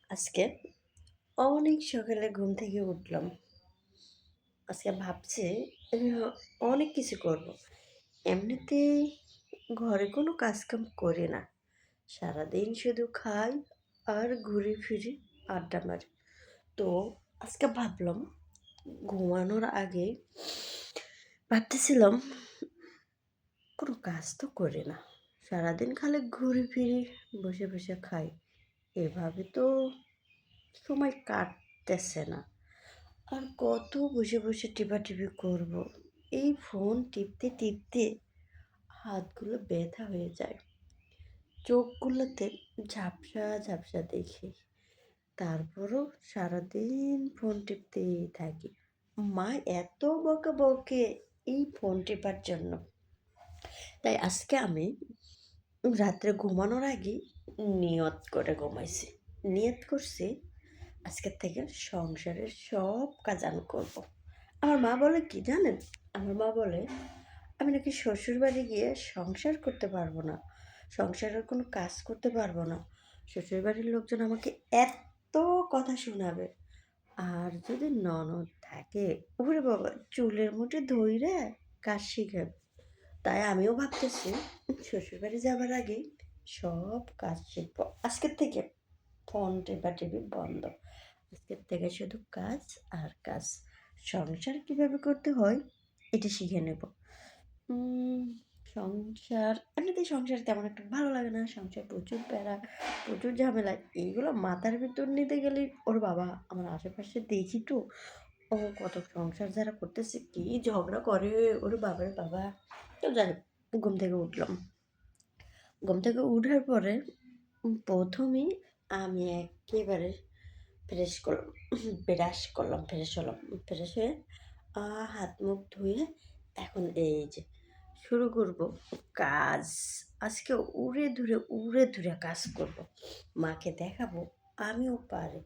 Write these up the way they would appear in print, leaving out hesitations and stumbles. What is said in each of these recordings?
আজকে অনেক সকালে ঘুম থেকে উঠলাম। আজকে ভাবছি আমি অনেক কিছু করব। এমনিতেই ঘরে কোনো কাজকাম করি না। সারাদিন শুধু খাই আর ঘুরে ফিরি, আড্ডা মারি। তো আজকে ভাবলাম ঘুমানোর আগে ভাবতেছিলাম কোনো কাজ তো করি না। সারাদিন খালি ঘুরে ফিরি, বসে বসে খাই। এভাবে তো সময় কাটতেছে না। আর কত বসে বসে টিপাটিপি করব। এই ফোন টিপতে টিপতে হাতগুলো ব্যথা হয়ে যায়, চোখগুলোতে ঝাপসা ঝাপসা দেখি। তারপরও সারাদিন ফোন টিপতেই থাকি। মা এত বকে বকে এই ফোন টিপার জন্য। তাই আজকে আমি রাত্রে ঘুমানোর আগে নিয়ত করে ঘুমাইছি। নিয়ত করছি আজকের থেকে সংসারের সব কাজ আমি করব। আমার মা বলে কি জানেন? আমার মা বলে আমি নাকি শ্বশুরবাড়ি গিয়ে সংসার করতে পারবো না। সংসারের কোনো কাজ করতে পারবো না। শ্বশুরবাড়ির লোকজন আমাকে এত কথা শোনাবে। আর যদি ননদ থাকে, ওরে বাবা চুলের মুঠি ধইরা কাজ শিখাবে। তাই আমিও ভাবতেছি শ্বশুরবাড়ি যাবার আগে সব কাজ শিখবো। আজকের থেকে ফোন টেপাটেপি বন্ধ। আজকের থেকে শুধু কাজ আর কাজ। সংসার কিভাবে করতে হয় এটা শিখে নেব। উম সংসার এমনিতেই সংসার তেমন একটা ভালো লাগে না। সংসার প্রচুর প্যারা, প্রচুর ঝামেলা। এইগুলো মাথার ভিতর নিতে গেলেই ওর বাবা আমার আশেপাশে দেখি তো, ও কত সংসার যারা করতেছে কি ঝগড়া করে, ওর বাবার বাবা। তো যাই হোক, ঘুম থেকে উঠলাম। ঘুম থেকে উঠার পরে প্রথমেই আমি একেবারে ফ্রেশ করলাম, ব্রাশ করলাম, ফ্রেশ হলাম। ফ্রেশ হয়ে হাত মুখ ধুয়ে এখন এই যে শুরু করব কাজ। আজকে উড়ে ধরে কাজ করব। মাকে দেখাবো আমিও পারি।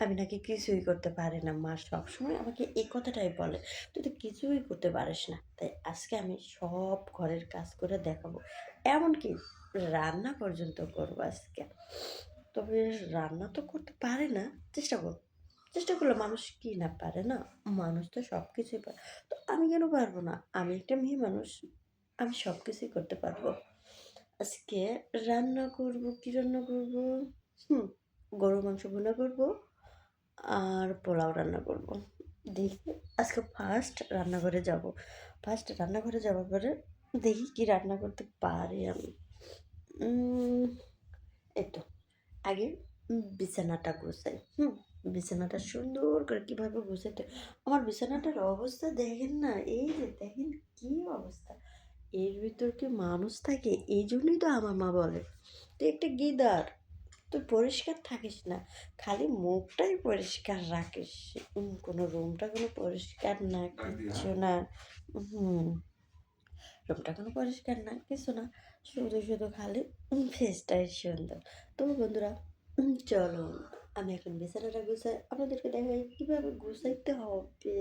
আমি নাকি কিছুই করতে পারি না। মা সবসময় আমাকে এই কথাটাই বলে, তুই তো কিছুই করতে পারিস না। তাই আজকে আমি সব ঘরের কাজ করে দেখাবো। এমনকি রান্না পর্যন্ত করবো আজকে। তবে রান্না তো করতে পারে না, চেষ্টা করব। চেষ্টা করলে মানুষ কি না পারে না? মানুষ তো সব কিছুই পারে। তো আমি কেন পারবো না? আমি একটা মেয়ে মানুষ। আমি সব কিছুই করতে পারবো। আজকে রান্না করব, কি রান্না করব? হুম, গরুর মাংস ভুনা করব আর পোলাও রান্না করব। দেখি আজকে ফার্স্ট রান্নাঘরে যাব। ফার্স্ট রান্নাঘরে যাওয়ার পরে দেখি কি রান্না করতে পারি আমি। উম এই তো আগে বিছানাটা গোছাই। বিছানাটা সুন্দর করে কিভাবে গোছাইতে হয়। আমার বিছানাটার অবস্থা দেখেন না, এই যে দেখেন কি অবস্থা। এর ভিতর কি মানুষ থাকে? এই জন্যই তো আমার মা বলে, তুই একটা গিদার, তুই পরিষ্কার থাকিস না, খালি মুখটাই পরিষ্কার রাখিস। কোনো রুমটা কোনো পরিষ্কার না, কিচ্ছু না। হুম রুমটা কোনো পরিষ্কার না, কিছু না। শুধু শুধু খালি ফেসটাই সুন্দর। তো বন্ধুরা, চলো আমি এখন বিছানাটা গুছাই, আপনাদেরকে দেখাই কীভাবে গুছাইতে হবে।